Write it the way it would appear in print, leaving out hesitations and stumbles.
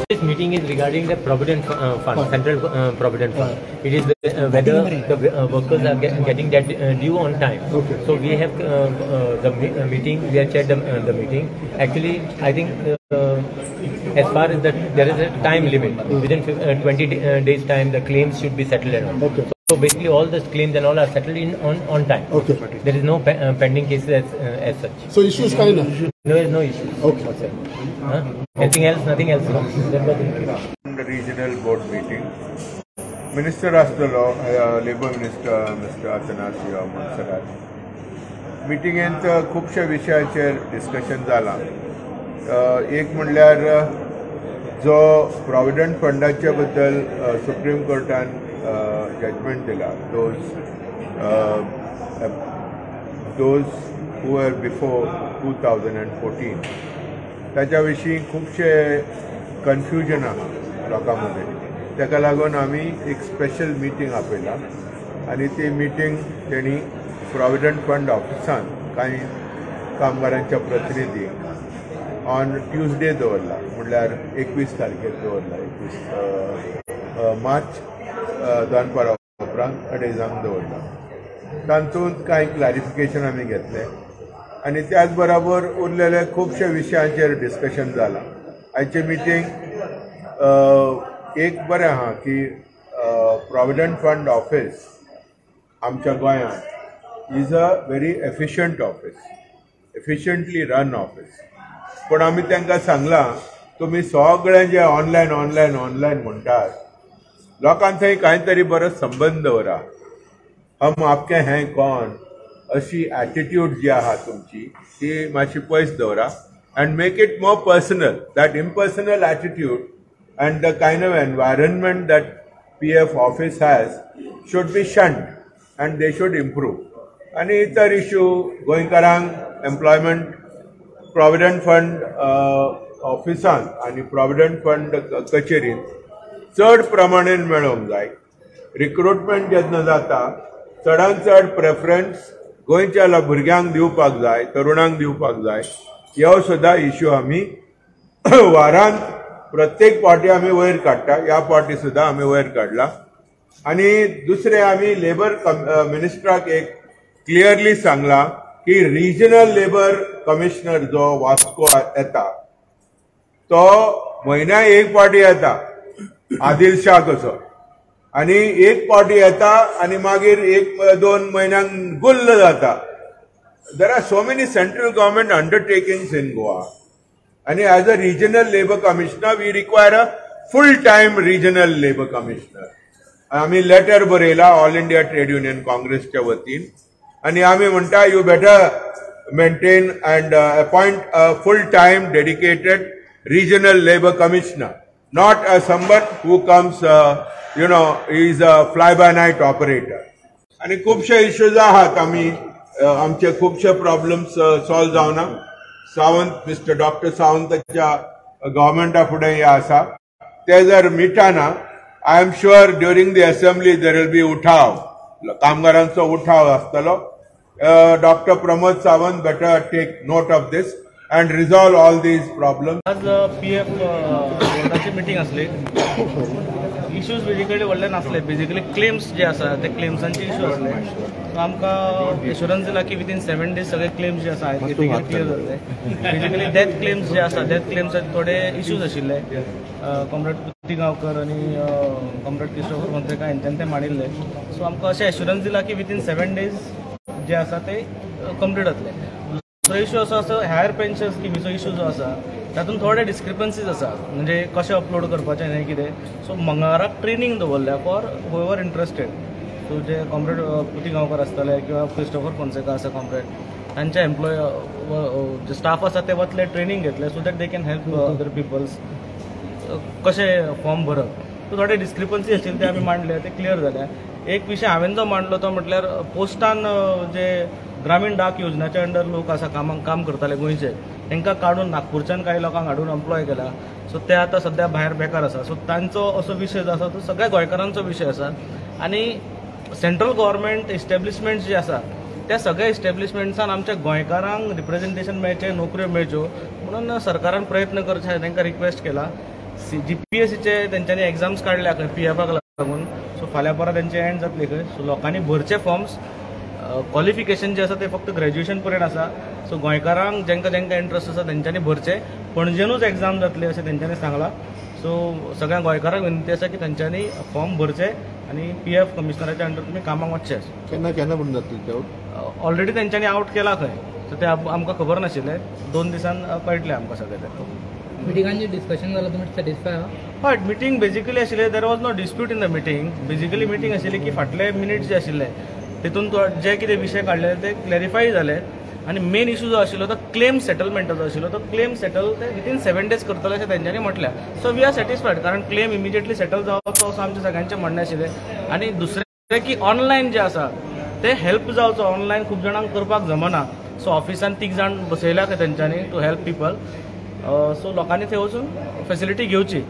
This meeting is regarding the Provident Fund, Central Provident Fund. It is whether the workers are getting that due on time. Okay. So we have the meeting. We have chaired the meeting. Actually, I think as far as that there is a time limit. Within 20 days time, the claims should be settled around. Okay. So basically, all the claims and all are settled on time. Okay. There is no pending cases as such. So issue is kind of. No, no issue. Okay. Anything else? Nothing else. That was it. The regional board meeting. Minister of the Law, Labour Minister Mr. Atanasio Monserrat. मिटिंगेंत खूबशा विशयाचेर discussion जाला. एक म्हणल्यार जो provident फंडाच्या बद्दल supreme कोर्टान judgement दिला, those who were before 2014, ताच्या विशीं खूबशे कन्फ्युजन आहा लोकां मदें. ताका लागून आमी एक स्पेशल मिटींग आपयला आनी ती मिटींग तेणी प्रॉविडंट फंड ऑफिसान कांय कामगारांच्या प्रतिनिधी ऑन ट्यूजडे दवरला, म्हणल्यार 21 तारखेर दवरला. 21 मार्च दनपारा उपरांत अडेजांक दवरला. तातूंत कांय क्लॅरिफिकेशन आमी घेतलें आनी त्याच बरोबर उरलेले खुबशे विशयांचेर डिस्कशन जालां. आयचे मिटींग एक बरें आहा की प्रॉविडंट फंड ऑफिस आमच्या गोंयांत is a very efficient office, efficiently run office. पूण आमी तांकां सांगलां तुमी सगळें जे ऑनलायन म्हणटात, लोकां थंय कांय तरी बरो संबंद दवरा. हम आपके हैं कौन अशी एटीट्यूड जी आहा तुमची ती मातशी पयस दवरा and make it more personal. That impersonal attitude and the kind of environment that PF office has should be shunned and they should improve. And other issue goinkarang employment Provident Fund officean and Provident Fund kacherin चड प्रमाणेन मेळोंक जाय. Recruitment जेन्ना जाता चडांत चड preference गोंयच्या भुरग्यांक दिवपाक जाय, तरुणांक दिवपाक जाय. ह्यो सुद्दां इश्यू आमी वारांत प्रत्येक पावटी आमी वयर काडटा. ह्या पावटी सुद्दां आमी वयर काडला. आनी दुसरें आमी लेबर मिनिस्टराक एक क्लियरली सांगला की रिजनल लेबर कमिशनर जो वास्को येता तो म्हयन्याक एक पावटी येता आदिल शाह कसो, आनी एक पावटी येता आनी मागीर 1-2 म्हयन्यांक गुल्ल जाता. There are so many central government undertakings in Goa, and as a regional labor commissioner, we require a full-time regional labor commissioner. आमी letter बरयला All India Trade Union Congress च्या वतीन, आणि आमी म्हणटा you better maintain and appoint a full-time dedicated regional labor commissioner, not someone who comes, is a fly-by-night operator. आणि खूबशे issues आहात आमी आमचे खूबशे प्रॉब्लेम्स सॉल्व जावना. सावंत मिस्टर डॉक्टर सावंताच्या गव्हर्मेंटा फुडें हे आसा ते जर मिटाना, I am sure during the assembly there will be उठाव, कामगारांचो उठाव आसतलो. Doctor Pramod Sawant better take note of this and resolve all these problems. आज PF बोर्डाची मीटिंग आसली. इश्यूज बेजिकली व्हडले नासले. बेजिकली क्लेम्स जे आसा ते क्लेम्सांचे इश्यू आसले. सो आमकां एश्युरन्स दिला की विदिन 7 days सगळे क्लेम्स जे आसा क्लियर जातले. बेजिकली डेथ क्लेम्स जे आसा डेथ क्लेम्साचे थोडे इश्यूज आशिल्ले. कॉम्रेड कुत्तीगांवकर आनी कॉम्रेड क्रिस्टोफर मंत्रेकार हांच्यान ते मांडिल्ले. सो आमकां अशें एश्युरन्स दिला की विदिन 7 days जे आसा ते कंप्लीट जातले. दुसरो इश्यू असो हायर पेन्शन स्किमीचो इश्यू जो आसा तातूंत थोडे डिस्क्रिपन्सीज आसा, म्हणजे कशें अपलोड करपाचें हें कितें. सो मंगळाराक ट्रेनिंग दवरल्या फॉर हुएवर इंट्रस्टेड. सो जे कॉम्रेड कुत्तीगांवकर आसतले किंवा क्रिस्टोफर फोन्सेका आसा कॉम्रेड, तांचे एम्प्लॉय जे स्टाफ आसा ते वतले ट्रेनिंग घेतले so that they can help other peoples कशें फॉर्म भरप. सो थोडे डिस्क्रिपन्सी आशिल्ले ते आमी मांडले, ते क्लियर जाले. एक विशय हांवें जो मांडलो तो म्हटल्यार पोस्टान जे ग्रामीण डाक योजनेच्या अंडर लोक आसा काम करताले गोंयचे, तांकां काडून नागपूरच्यान कांय लोकांक हाडून एम्प्लॉय केला. सो ते आतां सध्या भायर बेकार आसा. सो तांचो असो विशय जो आसा तो सगळ्या गोंयकारांचो विशय आसा. आनी सेंट्रल गव्हर्मेंट इस्टॅब्लिशमेंट्स जे आसा त्या सगळ्या इस्टॅब्लिशमेंट्सान आमच्या गोंयकारांक रिप्रेझेंटेशन मेळचें, नोकऱ्यो मेळच्यो म्हणून सरकारान प्रयत्न करचे तांकां रिक्वेस्ट केला. GPSCचे त्यांच्यानी एग्जाम्स काढल्या खंय PFाक लागून. सो फाल्यां परत त्यांचे एंड जातले खंय. सो लोकांनी भरचे फॉर्म्स. क्वॉलिफिकेशन जे आसा ते फक्त ग्रॅज्युएशन पर्यंत आसा. सो गोंयकारांक जेंका इंट्रस्ट आसा तेंच्यांनी भरचे. पणजेनूच एग्जाम जातली अशें तेंच्यांनी सांगलां. सो सगळ्या गोंयकारांक विनंती आसा की तेंच्यांनी फॉर्म भरचे आनी PF कमिशनराच्या अंडर तुमी कामाक वचचे. केन्ना म्हणून जातली ते ऑलरेडी तेंच्यांनी आउट केला खंय. सो ते आमकां खबर नाशिल्लें. 2 दिसान कळटलें आमकां सगळें ते. मिटिंगांचे डिस्कशन जालां तुमी सॅटिस्फाय आहा? हय, मिटींग बेजिकली आशिल्लें. There was no dispute in the meeting. Basically meeting आशिल्ली की फाटले मिनिट्स जे आशिल्ले तितून जे कितें विशय काडले ते क्लॅरिफाय जाले. आनी मेन इशू जो आशिल्लो तो क्लेम सेटलमेंटाचो आशिल्लो. तो क्लेम सेटल ते विथीन 7 days करतले अशें तेंच्यांनी म्हटलें. सो वी आर सॅटिस्फायड, कारण क्लेम इमिजिएटली सेटल जावचो असो आमचें सगळ्यांचें म्हणणें आशिल्लें. आनी दुसरें की ऑनलायन जे आसा ते हेल्प जावचो. ऑनलायन खूब जाणांक करपाक जमना. सो ऑफिसान 3 जाण बसयल्या खंय तेंच्यांनी टू हेल्प पीपल. सो लोकांनी थंय वचून फेसिलिटी घेवची.